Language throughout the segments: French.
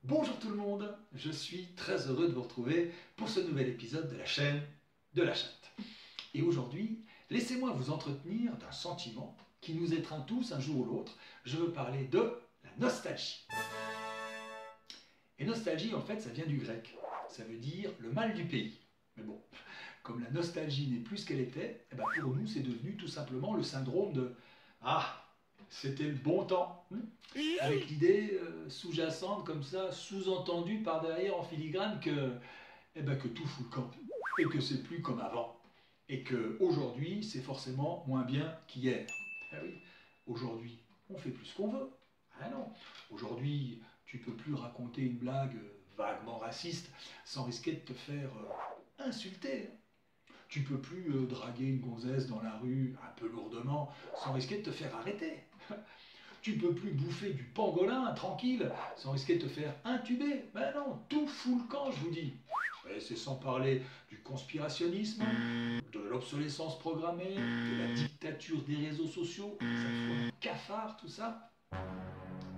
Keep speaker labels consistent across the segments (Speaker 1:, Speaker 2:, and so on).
Speaker 1: Bonjour tout le monde, je suis très heureux de vous retrouver pour ce nouvel épisode de la chaîne de la chatte. Et aujourd'hui, laissez-moi vous entretenir d'un sentiment qui nous étreint tous un jour ou l'autre. Je veux parler de la nostalgie. Et nostalgie, en fait, ça vient du grec. Ça veut dire le mal du pays. Mais bon, comme la nostalgie n'est plus ce qu'elle était, eh ben pour nous, c'est devenu tout simplement le syndrome de « Ah, c'était le bon temps ». Avec l'idée sous-jacente, comme ça, sous-entendue par derrière en filigrane que tout fout le camp. Et que c'est plus comme avant. Et qu'aujourd'hui, c'est forcément moins bien qu'hier. Ah oui, aujourd'hui, on fait plus ce qu'on veut. Ah non, aujourd'hui, tu peux plus raconter une blague vaguement raciste sans risquer de te faire insulter. Tu peux plus draguer une gonzesse dans la rue un peu lourdement sans risquer de te faire arrêter. Tu peux plus bouffer du pangolin tranquille sans risquer de te faire intuber. Ben non, tout fout le camp, je vous dis. Et c'est sans parler du conspirationnisme, de l'obsolescence programmée, de la dictature des réseaux sociaux. Ça te fout un cafard, tout ça.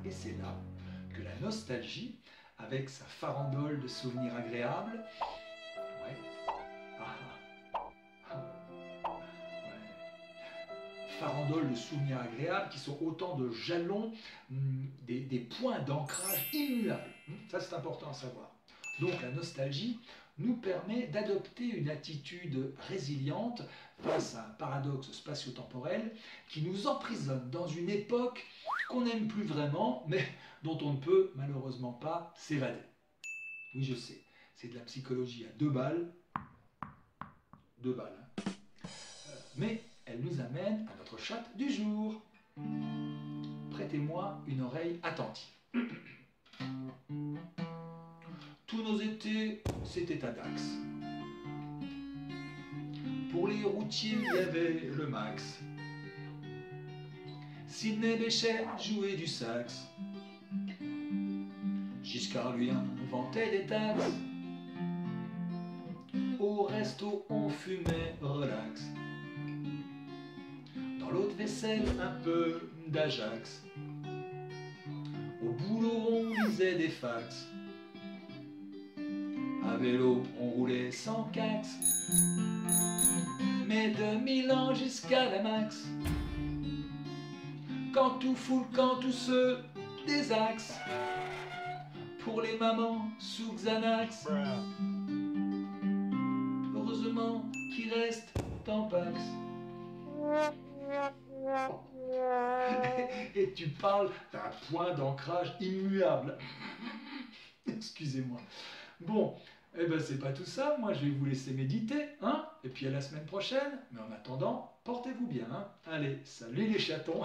Speaker 1: Et c'est là que la nostalgie, avec sa farandole de souvenirs agréables, ouais, farandole de souvenirs agréables qui sont autant de jalons, des points d'ancrage immuables. Ça, c'est important à savoir. Donc la nostalgie nous permet d'adopter une attitude résiliente face à un paradoxe spatio-temporel qui nous emprisonne dans une époque qu'on n'aime plus vraiment, mais dont on ne peut malheureusement pas s'évader. Oui, je sais, c'est de la psychologie à deux balles. Deux balles. Mais elle nous amène à notre chatte du jour. Prêtez-moi une oreille attentive. Tous nos étés, c'était à Dax. Pour les routiers, il y avait le max. Sidney Bechet jouait du sax. Giscard lui inventait des taxes. Au resto, on fumait relax. Dans l'autre vaisselle, un peu d'Ajax. Au boulot, on lisait des fax. À vélo, on roulait sans cax. Mais de Milan jusqu'à la Max. Quand tout fout le camp, tous ceux des axes. Pour les mamans sous Xanax. Heureusement qu'il reste en Pax. Et tu parles d'un point d'ancrage immuable. Excusez-moi. Bon, eh ben c'est pas tout ça. Moi, je vais vous laisser méditer, hein. Et puis à la semaine prochaine. Mais en attendant, portez-vous bien, hein. Allez, salut les chatons.